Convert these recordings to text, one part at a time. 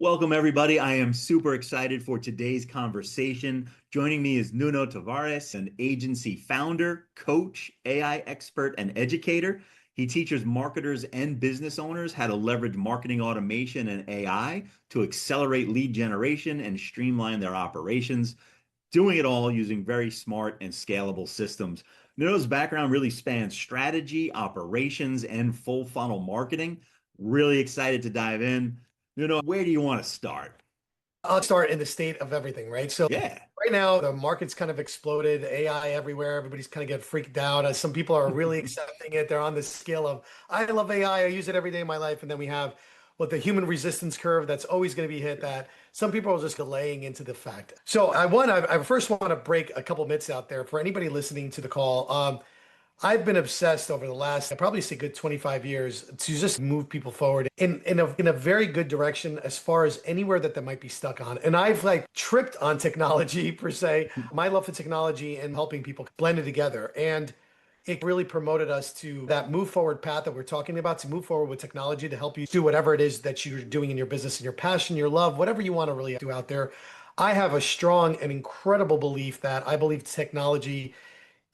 Welcome, everybody. I am super excited for today's conversation. Joining me is Nuno Tavares, an agency founder, coach, AI expert, and educator. He teaches marketers and business owners how to leverage marketing automation and AI to accelerate lead generation and streamline their operations, doing it all using very smart and scalable systems. Nuno's background really spans strategy, operations, and full funnel marketing. Really excited to dive in. Where do you want to start? I'll start in the state of everything, right? So Yeah. right now the market's kind of exploded, AI everywhere. Everybody's kind of getting freaked out. Some people are really accepting it. They're on this scale of, I love AI, I use it every day in my life. And then we have what the human resistance curve that's always going to be hit that some people are just delaying into the fact. So I first want to break a couple myths out there for anybody listening to the call. I've been obsessed over the last, I probably say good 25 years to just move people forward in a very good direction as far as anywhere that they might be stuck on. And I've like tripped on technology per se, my love for technology and helping people blend it together. And it really promoted us to that move forward path that we're talking about, to move forward with technology to help you do whatever it is that you're doing in your business and your passion, your love, whatever you want to really do out there. I have a strong and incredible belief that I believe technology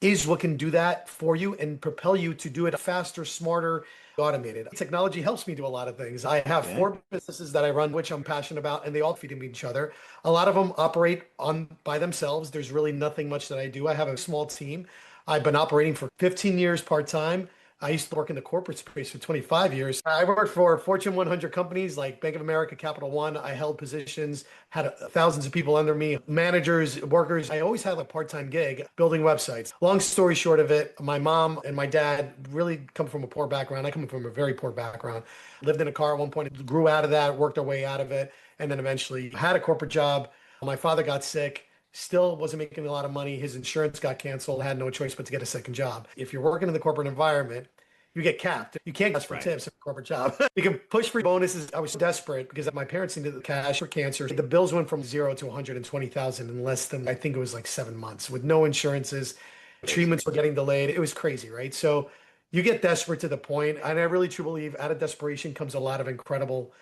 is what can do that for you and propel you to do it faster, smarter, automated. Technology helps me do a lot of things. I have Yeah. four businesses that I run, which I'm passionate about, and they all feed into each other. A lot of them operate on by themselves. There's really nothing much that I do. I have a small team. I've been operating for 15 years part-time. I used to work in the corporate space for 25 years. I worked for Fortune 100 companies like Bank of America, Capital One. I held positions, had thousands of people under me, managers, workers. I always had a part-time gig building websites. Long story short of it, my mom and my dad really come from a poor background. I come from a very poor background. Lived in a car at one point, grew out of that, worked our way out of it, and then eventually had a corporate job. My father got sick. Still wasn't making a lot of money. His insurance got canceled, had no choice but to get a second job. If you're working in the corporate environment, you get capped. You can't ask for Right. tips in a corporate job. You can push for bonuses. I was desperate because my parents needed the cash for cancer. The bills went from zero to 120,000 in less than, I think it was like 7 months with no insurances. Crazy. Treatments were getting delayed. It was crazy, right? So you get desperate to the point, and I really truly believe out of desperation comes a lot of incredible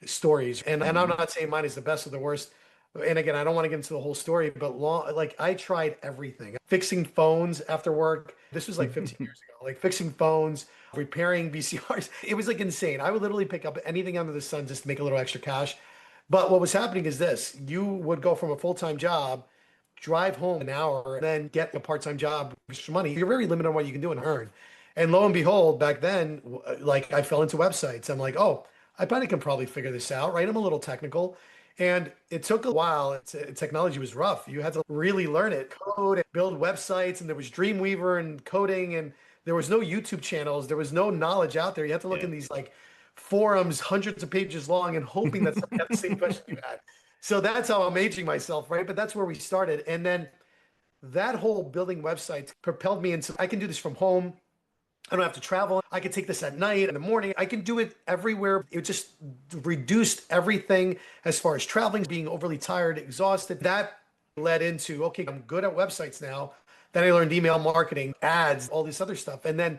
stories. And I'm Hmm. not saying mine is the best or the worst. And again, I don't want to get into the whole story, but like I tried everything. Fixing phones after work. This was like 15 years ago. Like fixing phones, repairing VCRs. It was like insane. I would literally pick up anything under the sun just to make a little extra cash. But what was happening is this: you would go from a full-time job, drive home an hour, and then get a part-time job, extra money. You're very limited on what you can do and earn. And lo and behold, back then, like I fell into websites. I'm like, oh, I probably figure this out, right? I'm a little technical. And it took a while. Technology was rough. You had to really learn it, code and build websites. And there was Dreamweaver and coding, and there was no YouTube channels. There was no knowledge out there. You had to look Yeah. in these like forums, hundreds of pages long, and hoping that somebody had the same question you had. So that's how I'm aging myself, right? But that's where we started. And then that whole building websites propelled me into I can do this from home. I don't have to travel. I can take this at night, in the morning. I can do it everywhere. It just reduced everything as far as traveling, being overly tired, exhausted. That led into, okay, I'm good at websites now. Then I learned email marketing, ads, all this other stuff. And then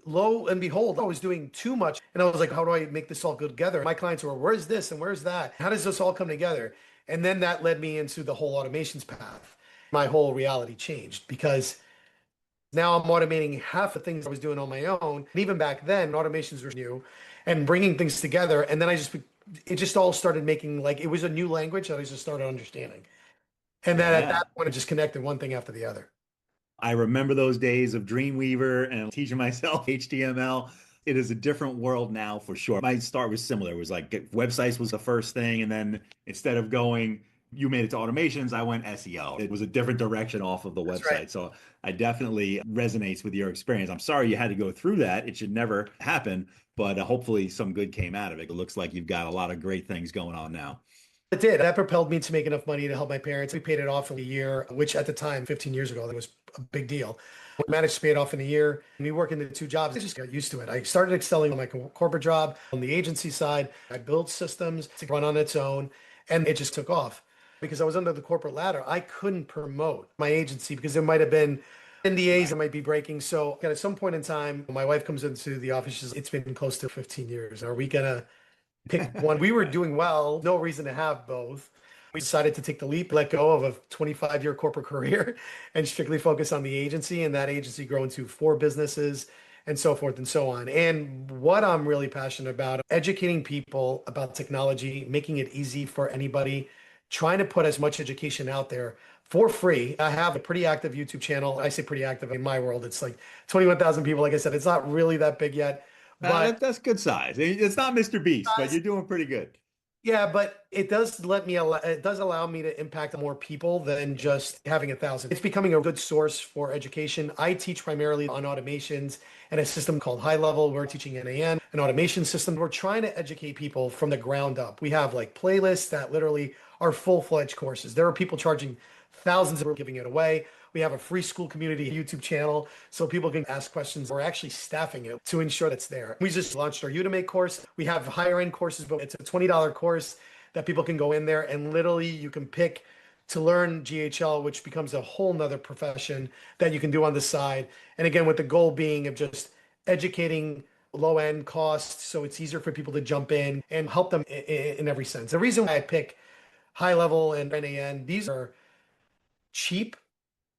lo and behold, I was doing too much. And I was like, how do I make this all go together? My clients were, where's this and where's that? How does this all come together? And then that led me into the whole automations path. My whole reality changed because now I'm automating half the things I was doing on my own. And even back then, automations were new and bringing things together. And then it just all started making like, it was a new language that I just started understanding. And then at Yeah. that point, it just connected one thing after the other. I remember those days of Dreamweaver and teaching myself HTML. It is a different world now for sure. My start was similar. It was like websites was the first thing. And then instead of going, you made it to automations, I went SEO. It was a different direction off of the That's right. website. So I definitely resonates with your experience. I'm sorry you had to go through that. It should never happen, but hopefully some good came out of it. It looks like you've got a lot of great things going on now. It did. That propelled me to make enough money to help my parents. We paid it off in a year, which at the time, 15 years ago, that was a big deal. We managed to pay it off in a year. Me working the two jobs, I just got used to it. I started excelling on my corporate job. On the agency side, I built systems to run on its own, and it just took off. Because I was under the corporate ladder, I couldn't promote my agency because there might have been NDAs that Right. might be breaking. So at some point in time, my wife comes into the office. She's, it's been close to 15 years. Are we gonna Pick one. We were doing well, no reason to have both. We decided to take the leap, let go of a 25-year corporate career and strictly focus on the agency. And that agency grew into 4 businesses and so forth and so on. And what I'm really passionate about, educating people about technology, making it easy for anybody, trying to put as much education out there for free. I have a pretty active YouTube channel. I say pretty active in my world. It's like 21,000 people. Like I said, it's not really that big yet, but That's good size. It's not Mr. Beast, but you're doing pretty good. yeah, but it does it does allow me to impact more people than Yeah. just having 1,000. It's becoming a good source for education. I teach primarily on automations and a system called GoHighLevel. We're teaching NAN, an automation system. We're trying to educate people from the ground up. We have like playlists that literally are full-fledged courses. There are people charging thousands of, we're giving it away. We have a free school community YouTube channel so people can ask questions. We're actually staffing it to ensure that's there. We just launched our Udemy course. We have higher end courses, but it's a $20 course that people can go in there and literally you can pick to learn GHL, which becomes a whole nother profession that you can do on the side. And again, with the goal being of just educating low end costs so it's easier for people to jump in and help them in every sense. The reason why I pick high level and NAN, these are cheap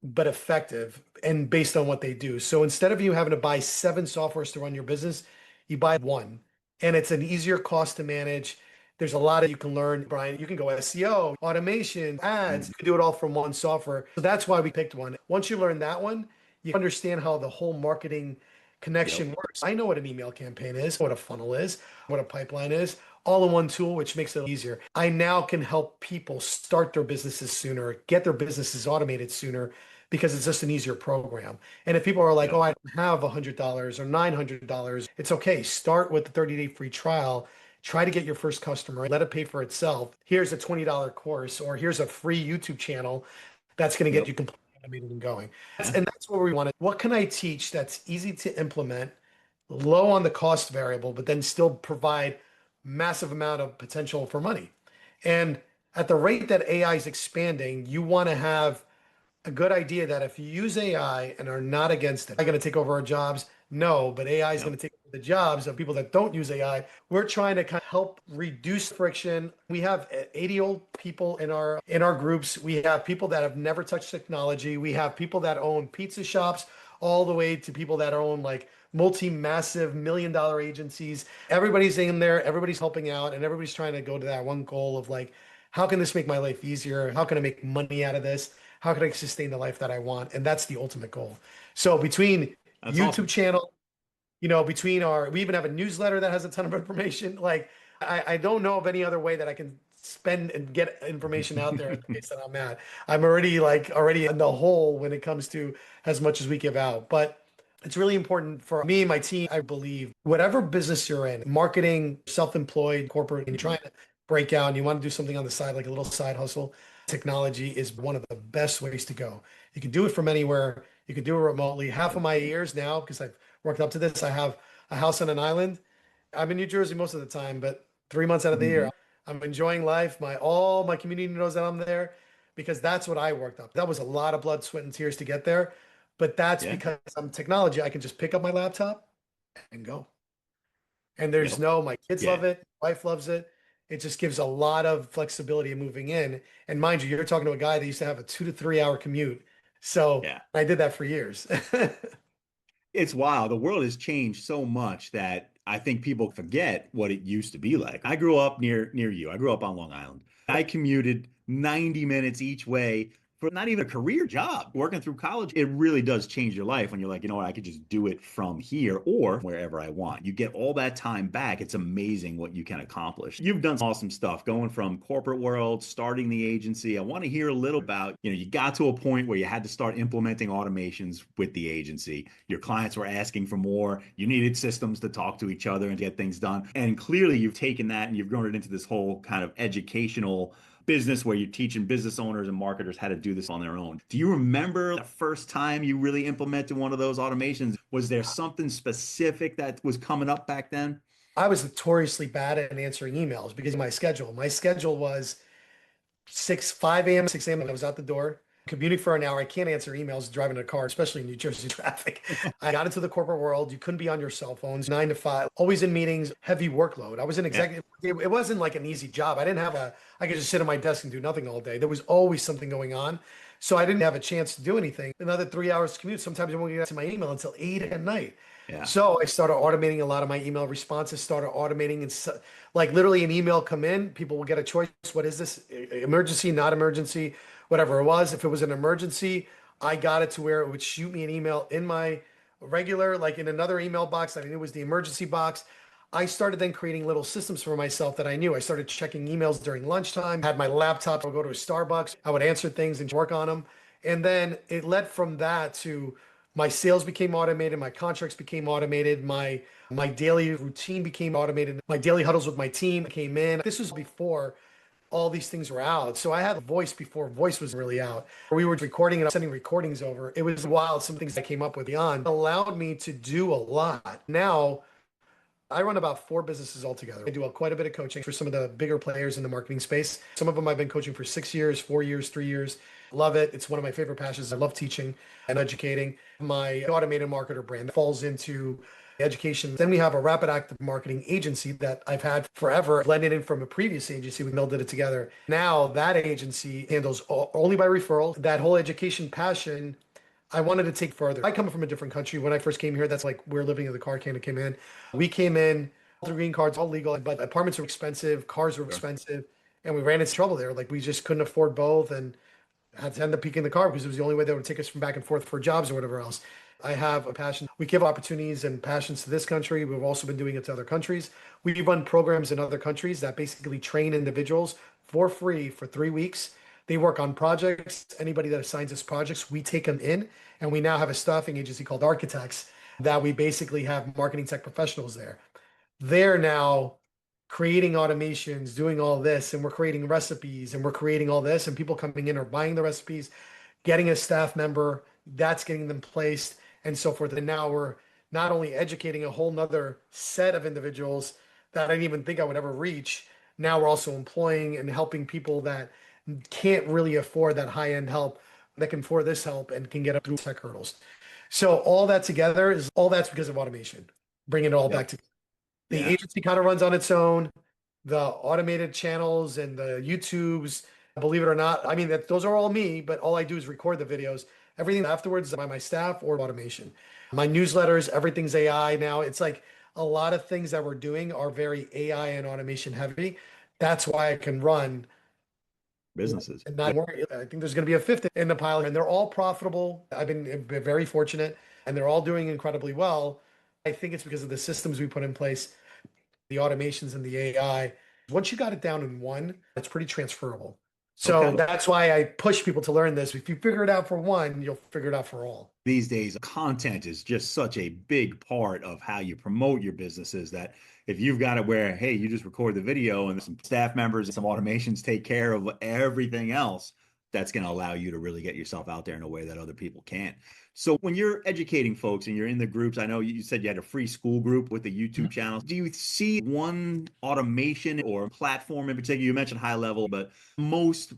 but effective and based on what they do. So instead of you having to buy 7 softwares to run your business, you buy one and it's an easier cost to manage. There's a lot of you can learn, Brian. You can go SEO, automation, ads, Mm. you can do it all from one software. So that's why we picked one. Once you learn that one, you understand how the whole marketing Yep. connection works. I know what an email campaign is, what a funnel is, what a pipeline is, all in one tool, which makes it easier. I now can help people start their businesses sooner, get their businesses automated sooner because it's just an easier program. And if people are like, oh, Yep. I don't have $100 or $900, it's okay. Start with the 30-day free trial. Try to get your first customer, let it pay for itself. Here's a $20 course, or here's a free YouTube channel that's going to get Yep. you completely automated and going. Yeah. And that's what we want to. What can I teach that's easy to implement, low on the cost variable, but then still provide massive amount of potential for money? And at the rate that AI is expanding, you want to have a good idea that if you use AI and are not against it, are going to take over our jobs? No, but AI is going Yep. to take over the jobs of people that don't use AI. We're trying to kind of help reduce friction. We have 80-old people in our groups. We have people that have never touched technology. We have people that own pizza shops, all the way to people that own like multi-massive $1 million agencies. Everybody's in there, everybody's helping out, and everybody's trying to go to that one goal of like, how can this make my life easier? How can I make money out of this? How can I sustain the life that I want? And that's the ultimate goal. So between That's YouTube awesome. channel, between we even have a newsletter that has a ton of information. Like I don't know of any other way that I can spend and get information out there at the pace that I'm at. I'm already in the hole when it comes to as much as we give out. But it's really important for me and my team. I believe whatever business you're in, marketing, self-employed, corporate, and you're Mhm. trying to break out and you want to do something on the side, like a little side hustle, technology is one of the best ways to go. You can do it from anywhere. You can do it remotely. Half of my years now, because I've worked up to this, I have a house on an island. I'm in New Jersey most of the time, but 3 months out of the year, Mhm. I'm enjoying life. All my community knows that I'm there because that's what I worked up. That was a lot of blood, sweat, and tears to get there. But that's Yeah. because I'm technology. I can just pick up my laptop and go. And there's Yep. no, my kids Yeah. love it, wife loves it. It just gives a lot of flexibility in moving in. And mind you, you're talking to a guy that used to have a 2 to 3 hour commute. So Yeah. I did that for years. It's wild. The world has changed so much that I think people forget what it used to be like. I grew up near you. I grew up on Long Island. I commuted 90 minutes each way for not even a career job. Working through college, it really does change your life when you're like, you know what, I could just do it from here or wherever I want. You get all that time back. It's amazing what you can accomplish. You've done some awesome stuff going from corporate world, starting the agency. I want to hear a little about, you got to a point where you had to start implementing automations with the agency. Your clients were asking for more. You needed systems to talk to each other and get things done. And clearly you've taken that and you've grown it into this whole kind of educational business where you're teaching business owners and marketers how to do this on their own. Do you remember the first time you really implemented one of those automations? Was there something specific that was coming up back then? I was notoriously bad at answering emails because of my schedule. My schedule was 5 a.m., 6 a.m. I was out the door. commuting for an hour. I can't answer emails driving a car, especially in New Jersey traffic. I got into the corporate world. You couldn't be on your cell phones, 9 to 5, always in meetings, heavy workload. I was an Yeah. executive. It wasn't like an easy job. I could just sit at my desk and do nothing all day. There was always something going on. So I didn't have a chance to do anything. Another 3 hours to commute. Sometimes I won't get to my email until 8 at night. Yeah. So I started automating a lot of my email responses, started automating and like literally an email come in, people will get a choice. What is this? Emergency, not emergency, whatever it was. If it was an emergency, I got it to where it would shoot me an email in my regular, like in another email box that I knew was the emergency box. I started then creating little systems for myself that I knew. I started checking emails during lunchtime, had my laptop, I would go to a Starbucks, I would answer things and work on them. And then it led from that to my sales became automated, my contracts became automated, my daily routine became automated, my daily huddles with my team came in. This was before all these things were out. So I had a voice before voice was really out. We were recording and sending recordings over. It was wild. Some things I came up with beyond allowed me to do a lot. Now I run about 4 businesses altogether. I do quite a bit of coaching for some of the bigger players in the marketing space. Some of them I've been coaching for 6 years, 4 years, 3 years. Love it. It's one of my favorite passions. I love teaching and educating. My automated marketer brand falls into education. Then we have a rapid active marketing agency that I've had forever, blended in from a previous agency. We melded it together. Now that agency handles only by referral. That whole education passion I wanted to take further. I come from a different country. When I first came here, that's like we're living in the car kind of came in. We came in, all the green cards, all legal, but apartments were expensive, cars were Sure. expensive, and we ran into trouble there. Like we just couldn't afford both and had to end up peaking the car because it was the only way they would take us from back and forth for jobs or whatever else. I have a passion. We give opportunities and passions to this country. We've also been doing it to other countries. We run programs in other countries that basically train individuals for free for 3 weeks. They work on projects. Anybody that assigns us projects, we take them in. And we now have a staffing agency called Architects that we basically have marketing tech professionals there. They're now creating automations, doing all this, and we're creating recipes and we're creating all this, and people coming in are buying the recipes, getting a staff member, that's getting them placed, and so forth. And now we're not only educating a whole nother set of individuals that I didn't even think I would ever reach. Now we're also employing and helping people that can't really afford that high-end help, that can afford this help and can get up through tech hurdles. So all that together is all that's because of automation, bringing it all Yep. back together. The Yeah. agency kind of runs on its own. The automated channels and the YouTubes, believe it or not, I mean, those are all me, but all I do is record the videos. Everything afterwards is by my staff or automation. My newsletters, everything's AI now. It's like a lot of things that we're doing are very AI and automation heavy. That's why I can run Businesses. and not worry. I think there's going to be a fifth in the pile, and they're all profitable. I've been very fortunate, and they're all doing incredibly well. I think it's because of the systems we put in place, the automations and the AI. Once you got it down in one, it's pretty transferable. So Okay. that's why I push people to learn this. If you figure it out for one, you'll figure it out for all. These days, content is just such a big part of how you promote your businesses that if you've got it where, hey, you just record the video and some staff members and some automations take care of everything else, that's going to allow you to really get yourself out there in a way that other people can't. So when you're educating folks and you're in the groups, I know you said you had a free school group with the YouTube channel. Do you see one automation or platform in particular? You mentioned GoHighLevel, but most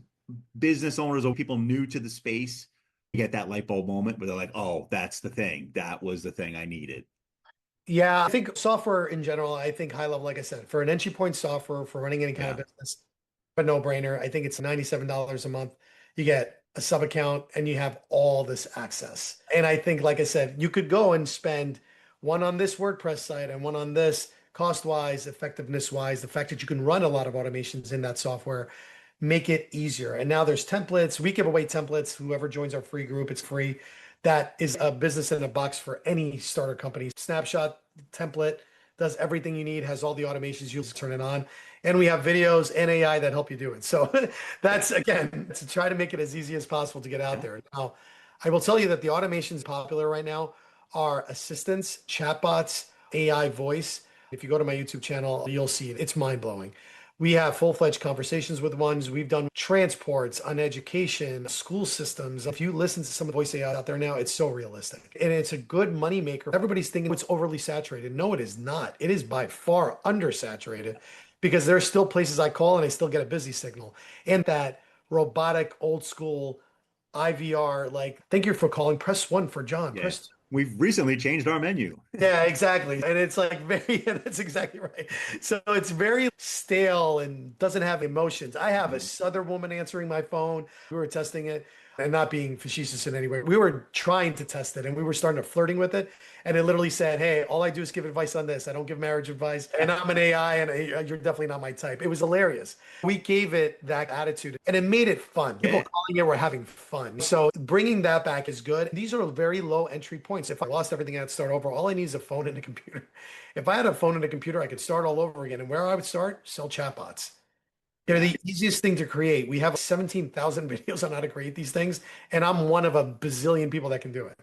business owners or people new to the space get that light bulb moment where they're like, oh, that's the thing. That was the thing I needed. Yeah, I think software in general, I think high level, like I said, for an entry point software for running any kind of Yeah. business, a no-brainer. I think it's $97 a month. You get a sub account and you have all this access. And I think, like I said, you could go and spend one on this WordPress site and one on this cost-wise, effectiveness-wise, the fact that you can run a lot of automations in that software, make it easier. And now there's templates. We give away templates. Whoever joins our free group, it's free. That is a business in a box for any starter company. Snapshot template does everything you need, has all the automations, you just turn it on. And we have videos and AI that help you do it. So that's, again, to try to make it as easy as possible to get out Yeah. there. Now, I will tell you that the automations popular right now are assistants, chatbots, AI voice. If you go to my YouTube channel, you'll see it. It's mind blowing. We have full-fledged conversations with ones. We've done transports on education, school systems. If you listen to some of the voice AI out there now, it's so realistic. And it's a good money maker. Everybody's thinking it's overly saturated. No, it is not. It is by far undersaturated because there are still places I call and I still get a busy signal. And that robotic, old school IVR, like, thank you for calling. Press one for John. Yeah. Press. We've recently changed our menu. Yeah, exactly. And it's like very, that's exactly right. So it's very stale and doesn't have emotions. I have a Mhm. Southern woman answering my phone. We were testing it and not being facetious in any way. We were trying to test it and we were starting to flirting with it. And it literally said, hey, all I do is give advice on this. I don't give marriage advice. And I'm an AI and you're definitely not my type. It was hilarious. We gave it that attitude and it made it fun. People Yeah. calling it were having fun. So bringing that back is good. These are very low entry points. If I lost everything, I'd start over. All I need is a phone and a computer. If I had a phone and a computer, I could start all over again. And where I would start, sell chatbots. They're Yeah. the easiest thing to create. We have 17,000 videos on how to create these things, and I'm one of a bazillion people that can do it.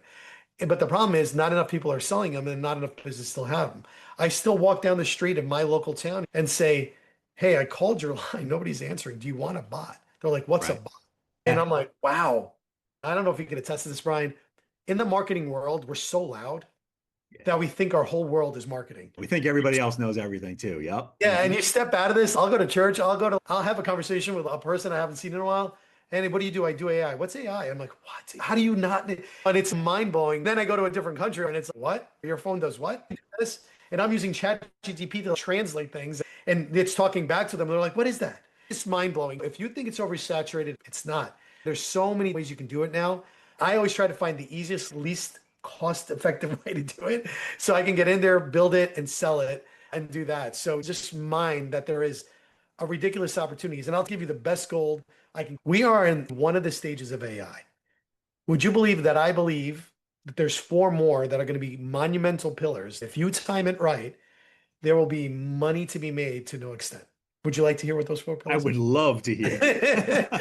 But the problem is, not enough people are selling them, and not enough businesses still have them. I still walk down the street in my local town and say, hey, I called your line. Nobody's answering. Do you want a bot? They're like, what's a Right. bot? And I'm like, wow. I don't know if you can attest to this, Brian. In the marketing world, we're so loud Yeah. that we think our whole world is marketing. We think everybody else knows everything too. Yep. Yeah, and you step out of this. I'll go to church. I'll have a conversation with a person I haven't seen in a while. And what do you do? I do AI. What's AI? I'm like, what? How do you not? And it's mind blowing. Then I go to a different country and it's what? Your phone does what? This? And I'm using ChatGPT to translate things and it's talking back to them. They're like, what is that? It's mind blowing. If you think it's oversaturated, it's not. There's so many ways you can do it now. I always try to find the easiest, least cost effective way to do it so I can get in there, build it, and sell it and do that. So just mind that there is a ridiculous opportunities. And I'll give you the best gold I can. We are in one of the stages of AI. Would you believe that I believe that there's four more that are going to be monumental pillars? If you time it right, there will be money to be made to no extent. Would you like to hear what those four I pillars would love to hear. are?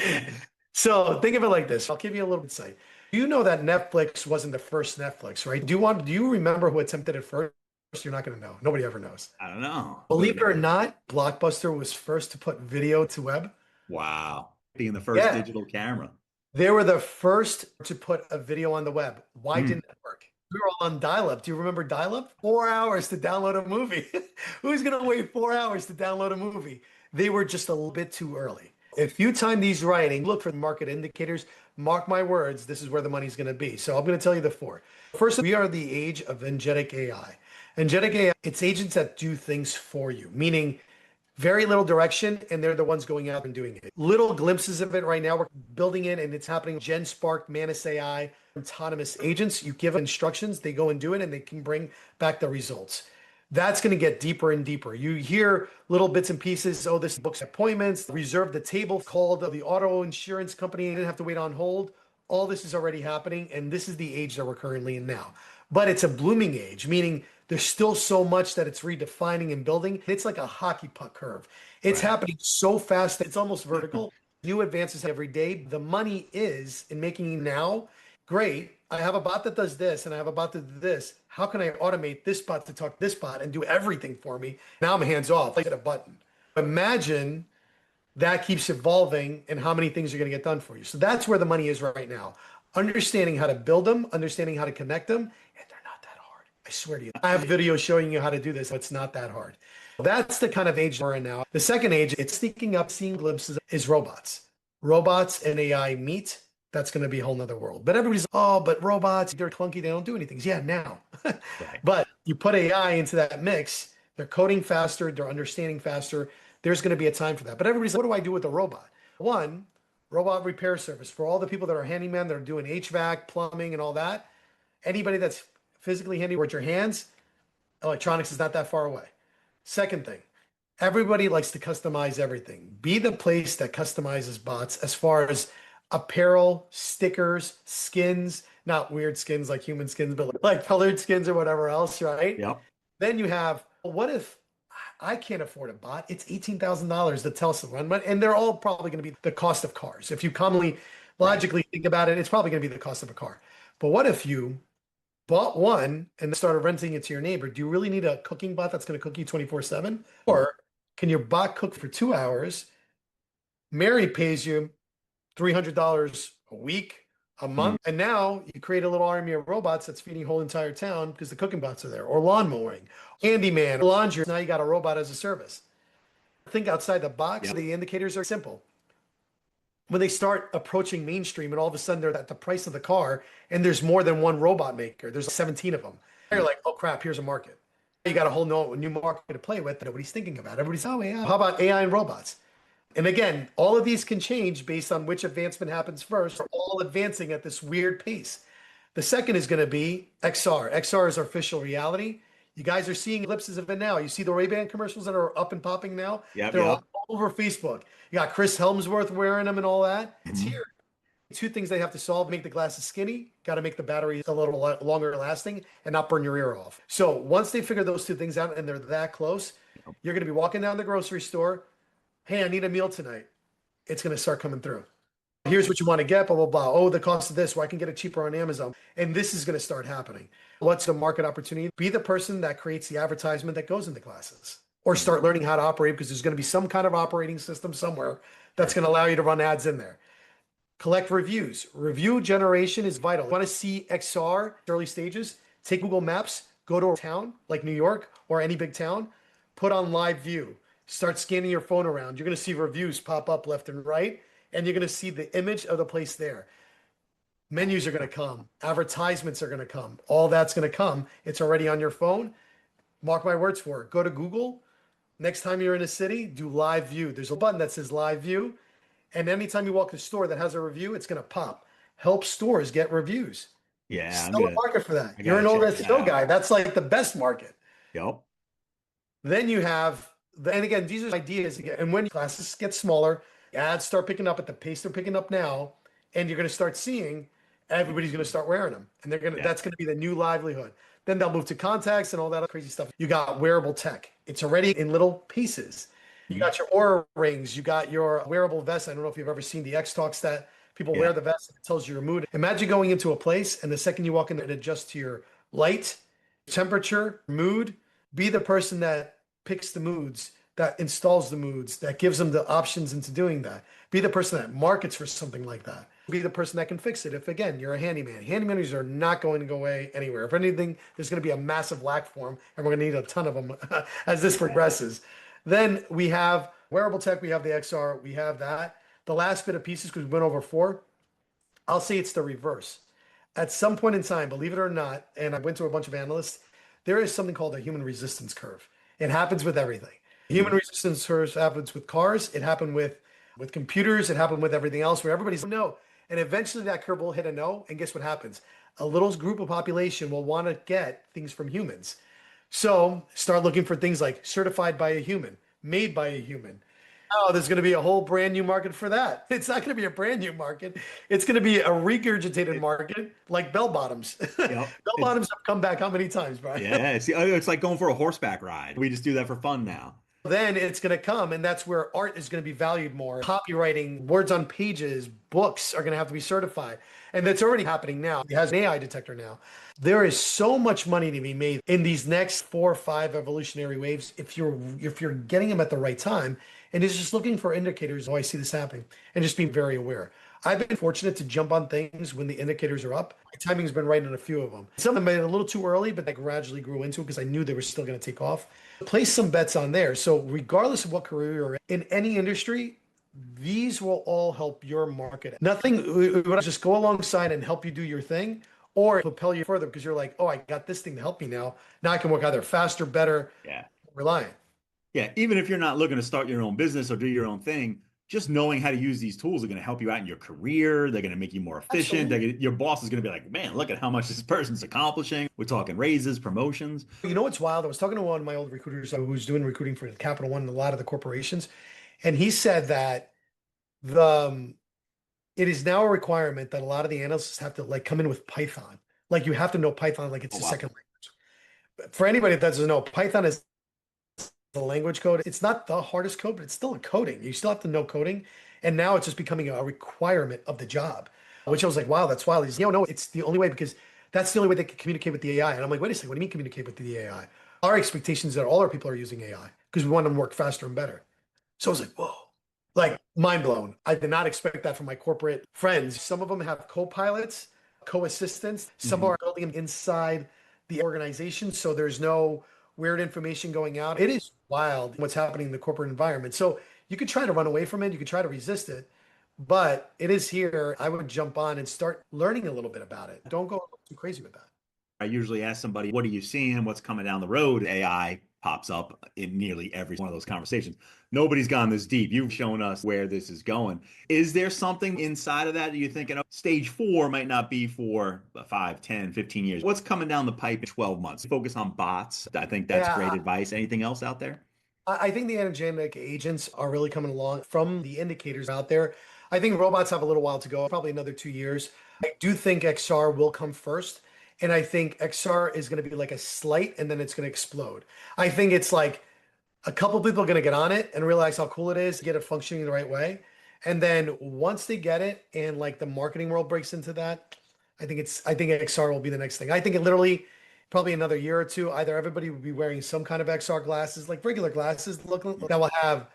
So think of it like this. I'll give you a little insight. You know that Netflix wasn't the first Netflix, right? Do you remember who attempted it first? You're not going to know. Nobody ever knows. I don't know. Believe it or not, Blockbuster was first to put video to web. Wow. Being the first Yeah, digital camera. they were the first to put a video on the web. Why Mm. didn't it work? We were all on dial-up. Do you remember dial-up? 4 hours to download a movie. Who's going to wait 4 hours to download a movie? They were just a little bit too early. If you time these right and look for market indicators, mark my words, this is where the money's going to be. So I'm going to tell you the four. First, we are the age of agentic AI. Agentic AI, it's agents that do things for you, meaning very little direction, and they're the ones going out and doing it. Little glimpses of it right now. We're building it, and it's happening. GenSpark, Manus AI, autonomous agents. You give instructions, they go and do it, and they can bring back the results. That's going to get deeper and deeper. You hear little bits and pieces. Oh, this books appointments, reserve the table, called the auto insurance company. You didn't have to wait on hold. All this is already happening, and this is the age that we're currently in now. But it's a blooming age, meaning there's still so much that it's redefining and building. It's like a hockey puck curve. It's Right. happening so fast that it's almost vertical. New advances every day. The money is in making now. Great. I have a bot that does this and I have a bot that does this. How can I automate this bot to talk to this bot and do everything for me? Now I'm hands off. I hit a button. Imagine that keeps evolving and how many things are going to get done for you. So that's where the money is right now. Understanding how to build them, understanding how to connect them, and they're not that hard. I swear to you. I have videos showing you how to do this. It's not that hard. That's the kind of age we're in now. The second age, it's sneaking up, seeing glimpses, is robots. Robots and AI meet. That's going to be a whole nother world. But everybody's, oh, but robots, they're clunky. They don't do anything. Yeah, now. Right. But you put AI into that mix, they're coding faster, they're understanding faster. There's going to be a time for that. But everybody's, what do I do with a robot? One, robot repair service for all the people that are handyman, that are doing HVAC, plumbing, and all that. Anybody that's physically handy with your hands, electronics is not that far away. Second thing, everybody likes to customize everything. Be the place that customizes bots as far as apparel, stickers, skins, not weird skins like human skins, but like colored skins or whatever else, right? Yep. Then you have, what if I can't afford a bot? It's $18,000 to tell someone, and they're all probably going to be the cost of cars. If you commonly, logically think about it, it's probably going to be the cost of a car. But what if you bought one and started renting it to your neighbor? Do you really need a cooking bot that's going to cook you 24/7? Or can your bot cook for 2 hours? Mary pays you $300 a week, a month, and now you create a little army of robots that's feeding a whole entire town because the cooking bots are there, or lawn mowing, handyman, laundry. Now you got a robot as a service. Think outside the box. Yep. The indicators are simple. when they start approaching mainstream and all of a sudden they're at the price of the car and there's more than one robot maker, there's 17 of them. You're like, oh crap, here's a market. You got a whole new market to play with that nobody's thinking about. Everybody's, oh yeah, how about AI and robots? And again, all of these can change based on which advancement happens first. They're all advancing at this weird pace. The second is going to be XR. XR is our official reality. You guys are seeing glimpses of it now. You see the Ray-Ban commercials that are up and popping now? They're all over Facebook. You got Chris Helmsworth wearing them and all that. It's here. Two things they have to solve: make the glasses skinny, got to make the battery a little longer lasting, and not burn your ear off. So once they figure those two things out and they're that close, you're going to be walking down the grocery store. Hey, I need a meal tonight. It's going to start coming through. Here's what you want to get, blah, blah, blah. Oh, the cost of this, well, I can get it cheaper on Amazon. And this is going to start happening. What's the market opportunity? Be the person that creates the advertisement that goes into classes, or start learning how to operate, because there's going to be some kind of operating system somewhere that's going to allow you to run ads in there. Collect reviews. Review generation is vital. You want to see XR early stages? Take Google Maps, go to a town like New York or any big town, put on live view, start scanning your phone around. You're going to see reviews pop up left and right, and you're going to see the image of the place there. Menus are going to come. Advertisements are going to come. All that's going to come. It's already on your phone. Mark my words for it. Go to Google. Next time you're in a city, do live view. There's a button that says live view. And anytime you walk to a store that has a review, it's going to pop. Help stores get reviews. Yeah. Still a market for that. You're an old SEO guy. That's like the best market. Yep. Then you have, and again, these are ideas. And when classes get smaller, ads start picking up at the pace they're picking up now, and you're going to start seeing everybody's going to start wearing them. And they're going to, that's going to be the new livelihood. Then they'll move to contacts and all that crazy stuff. You got wearable tech. It's already in little pieces. You got your Aura rings. You got your wearable vest. I don't know if you've ever seen the X Talks that people wear the vest. It tells you your mood. Imagine going into a place, and the second you walk in there, it adjusts to your light, temperature, mood. Be the person that picks the moods, that installs the moods, that gives them the options into doing that. Be the person that markets for something like that. Be the person that can fix it. If, again, you're a handyman. Handymans are not going to go away anywhere. If anything, there's going to be a massive lack for them, and we're going to need a ton of them as this progresses. Then we have wearable tech. We have the XR. We have that. The last bit of pieces, because we went over 4, I'll say it's the reverse. At some point in time, believe it or not, and I went to a bunch of analysts, there is something called a human resistance curve. It happens with everything. Human resistance curve happens with cars. It happened with computers. It happened with everything else, where everybody's no. And eventually that curve will hit a no. And guess what happens? A little group of population will want to get things from humans. So start looking for things like certified by a human, made by a human. Oh, there's going to be a whole brand new market for that. It's not going to be a brand new market. It's going to be a regurgitated market like bell bottoms. Yep. Bell bottoms have come back how many times, Brian? Yeah, it's like going for a horseback ride. We just do that for fun now. Then it's going to come, and that's where art is going to be valued more. Copywriting, words on pages, books are going to have to be certified. And that's already happening now. It has an AI detector now. There is so much money to be made in these next 4 or 5 evolutionary waves if you're getting them at the right time. And it's just looking for indicators. Oh, I see this happening, and just being very aware. I've been fortunate to jump on things when the indicators are up. My timing's been right on a few of them. Some of them made it a little too early, but I gradually grew into it because I knew they were still going to take off. Place some bets on there. So regardless of what career you're in any industry, these will all help your market. Nothing would just go alongside and help you do your thing, or propel you further because you're like, oh, I got this thing to help me now. Now I can work either faster, better, reliant. Yeah, even if you're not looking to start your own business or do your own thing, just knowing how to use these tools are going to help you out in your career. They're going to make you more efficient. Your boss is going to be like, man, look at how much this person's accomplishing. We're talking raises, promotions. You know what's wild? I was talking to one of my old recruiters who was doing recruiting for Capital One and a lot of the corporations. And he said that it is now a requirement that a lot of the analysts have to come in with Python. Like you have to know Python like it's a second language. For anybody that doesn't know, Python is the language code. It's not the hardest code, but it's still a coding. You still have to know coding. And now it's just becoming a requirement of the job, which I was like, wow, that's wild. He's, no, it's the only way because that's the only way they can communicate with the AI. And I'm like, wait a second, what do you mean communicate with the AI? Our expectation is that all our people are using AI because we want them to work faster and better. So I was like, whoa, like mind blown. I did not expect that from my corporate friends. Some of them have co-pilots, co-assistants. Some are building them inside the organization. So there's no weird information going out. It is wild what's happening in the corporate environment. So you could try to run away from it. You could try to resist it. but it is here. I would jump on and start learning a little bit about it. Don't go too crazy with that. I usually ask somebody, what are you seeing? What's coming down the road? AI pops up in nearly every one of those conversations. Nobody's gone this deep. You've shown us where this is going. Is there something inside of that you're thinking, oh, stage 4 might not be for 5, 10, 15 years? What's coming down the pipe in 12 months? Focus on bots. I think that's great Yeah, advice. Anything else out there? I think the energetic agents are really coming along from the indicators out there. I think robots have a little while to go, probably another 2 years. I do think XR will come first. And I think XR is going to be like a slight and then it's going to explode. I think it's like a couple people are going to get on it and realize how cool it is, get it functioning the right way. And then once they get it and like the marketing world breaks into that, I think XR will be the next thing. I think it literally probably another year or two, either everybody will be wearing some kind of XR glasses, like regular glasses, look that will have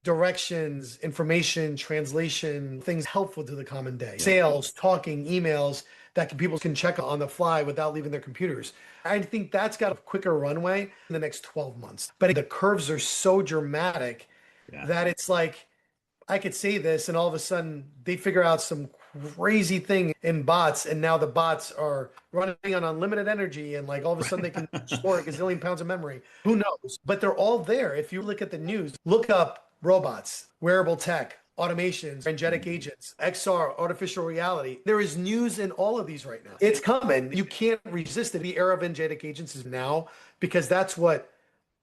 directions, information, translation, things helpful to the common day. Yeah. Sales, talking, emails that people can check on the fly without leaving their computers. I think that's got a quicker runway in the next 12 months. But the curves are so dramatic Yeah. that it's like I could say this and all of a sudden they figure out some crazy thing in bots and now the bots are running on unlimited energy and like all of a sudden they can store a gazillion pounds of memory. Who knows? But they're all there. If you look at the news, look up robots, wearable tech, automations, energetic agents, XR, artificial reality. There is news in all of these right now. It's coming. You can't resist it. The era of energetic agents is now because that's what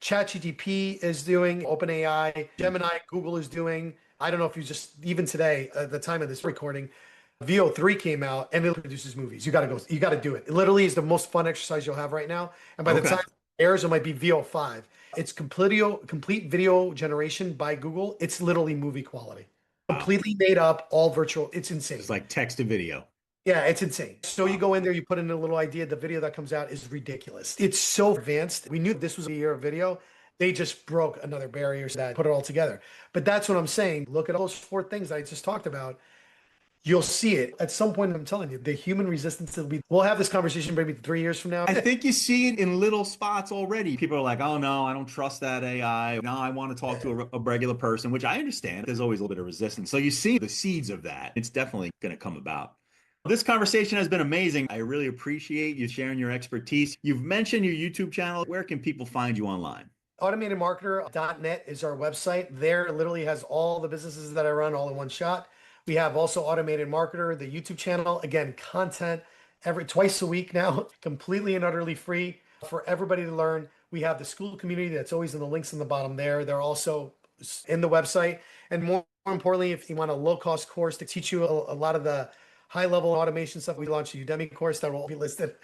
ChatGPT is doing, OpenAI, Gemini, Google is doing. I don't know if you just, even today, at the time of this recording, VO3 came out and it produces movies. You got to go, you got to do it. It literally is the most fun exercise you'll have right now. And by the time it airs, it might be VO5. It's complete video generation by Google. It's literally movie quality. Wow. Completely made up, all virtual. It's insane. It's like text to video. Yeah, it's insane. So you go in there, you put in a little idea. The video that comes out is ridiculous. It's so advanced. We knew this was a year of video. They just broke another barrier that put it all together. But that's what I'm saying. Look at all those 4 things I just talked about. You'll see it at some point. I'm telling you, the human resistance will be. We'll have this conversation maybe 3 years from now. I think you see it in little spots already. People are like, oh no, I don't trust that AI. No, I want to talk to a regular person, which I understand. There's always a little bit of resistance. So you see the seeds of that. It's definitely going to come about. This conversation has been amazing. I really appreciate you sharing your expertise. You've mentioned your YouTube channel. Where can people find you online? Automatedmarketer.net is our website. There it literally has all the businesses that I run all in one shot. We have also Automated Marketer, the YouTube channel. Again, content twice a week now, completely and utterly free for everybody to learn. We have the school community that's always in the links in the bottom there. They're also in the website. And more importantly, if you want a low-cost course to teach you a lot of the high-level automation stuff, we launched a Udemy course that will be listed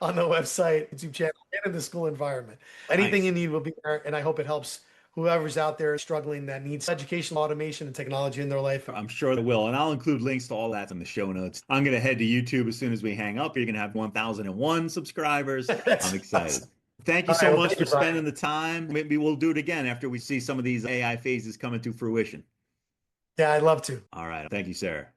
on the website, YouTube channel, and in the school environment. Anything you need will be there, and I hope it helps whoever's out there struggling that needs educational automation and technology in their life. I'm sure it will. And I'll include links to all that in the show notes. I'm going to head to YouTube as soon as we hang up. You're going to have 1,001 subscribers. I'm excited. Awesome. Thank you so much for spending the time. Maybe we'll do it again after we see some of these AI phases coming to fruition. Yeah, I'd love to. All right. Thank you, sir.